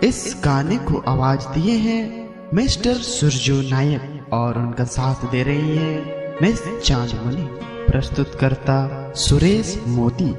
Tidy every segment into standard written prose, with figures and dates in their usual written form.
इस गाने को आवाज दिए हैं मिस्टर सुरजो नायक और उनका साथ दे रही है मिस चांदमणि। प्रस्तुतकर्ता सुरेश मोदी।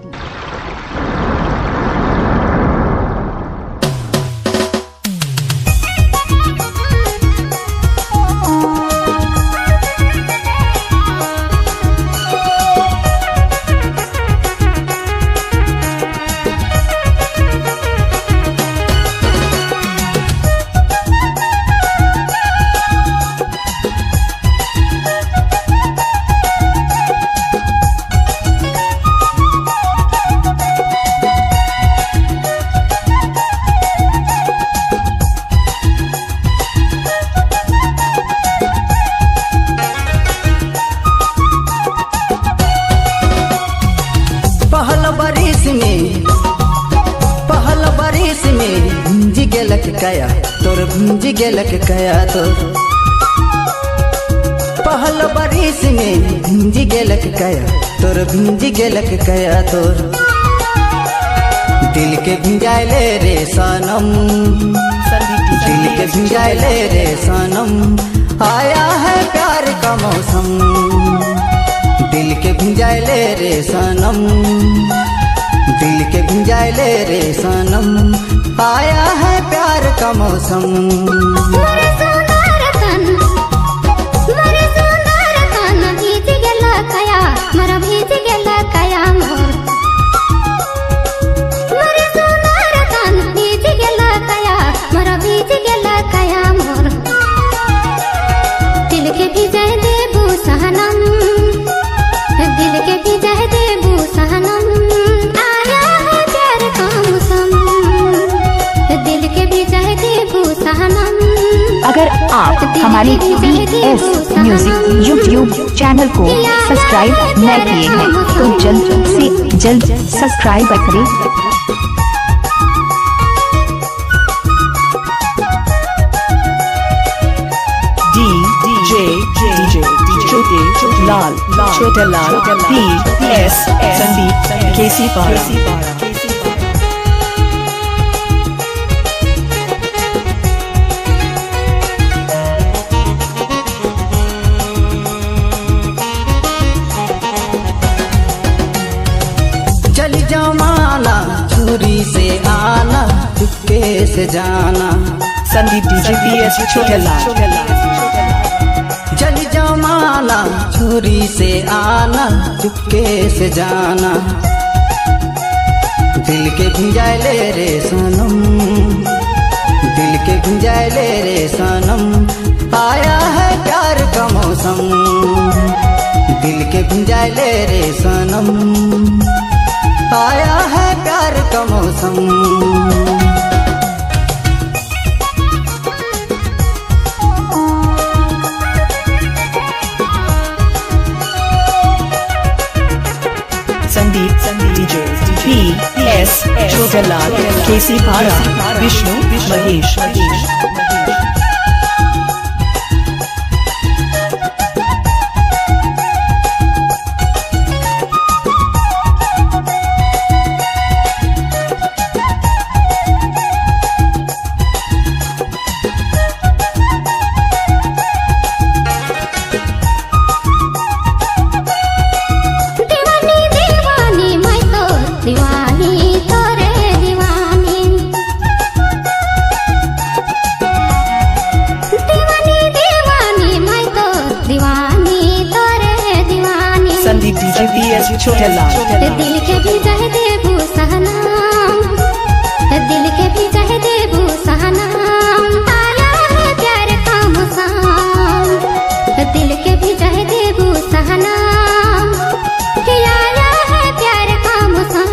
पहल बारिश में भींजी गेलक कया तोर भींजी गेलक कया तोर पहल बारिश में भींजी गेलक कया तोर भींजी गेलक कया तोर दिल के भिंजाइले रे सनम, दिल के भिंजाइले रे सनम, आया है प्यार का मौसम। दिल के भिंजाइले रे सनम, दिल के भिंजाइले रे सनम, आया है प्यार का मौसम। मोरे सुंदर तन भीज गेला कया मोरा भीज गेला कया मोर। मोरे सुंदर तन भीज गेला कया मोरा भीज गेला कया मोर। दिल के भिजाए देबू सहनम, दिल के भिजाए देबू सहनम, अगर आप हमारे BS म्यूजिक यूट्यूब चैनल को सब्सक्राइब न किए हैं तो जल्द से जल्द सब्सक्राइब करें। DJ छोटे लाल छोटा लाल PS संदीप केसी पारा। चल जमाना छुरी से आना चुपके से जाना। संदीप DJ PS छोटा लाल। चल जमाना छुरी से आना चुपके से जाना। दिल के भिंजाइले रे सनम, दिल के भिंजाइले रे सनम, आया है प्यार का मौसम। दिल के भिंजाइले रे सनम, आया है प्यार का मौसम। संदीप DJ PS छोटा लाल केसी पारा विष्णु महेश। संदीप DJ PS छोटा लाल। दिल के भिजाए देबू सहनम, दिल के भिजाए देबू सहनम, आया है प्यार का मौसम। दिल के भिजाए देबू सहनम, आया है प्यार का मौसम।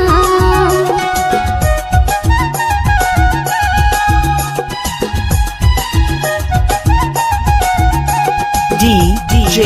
DJ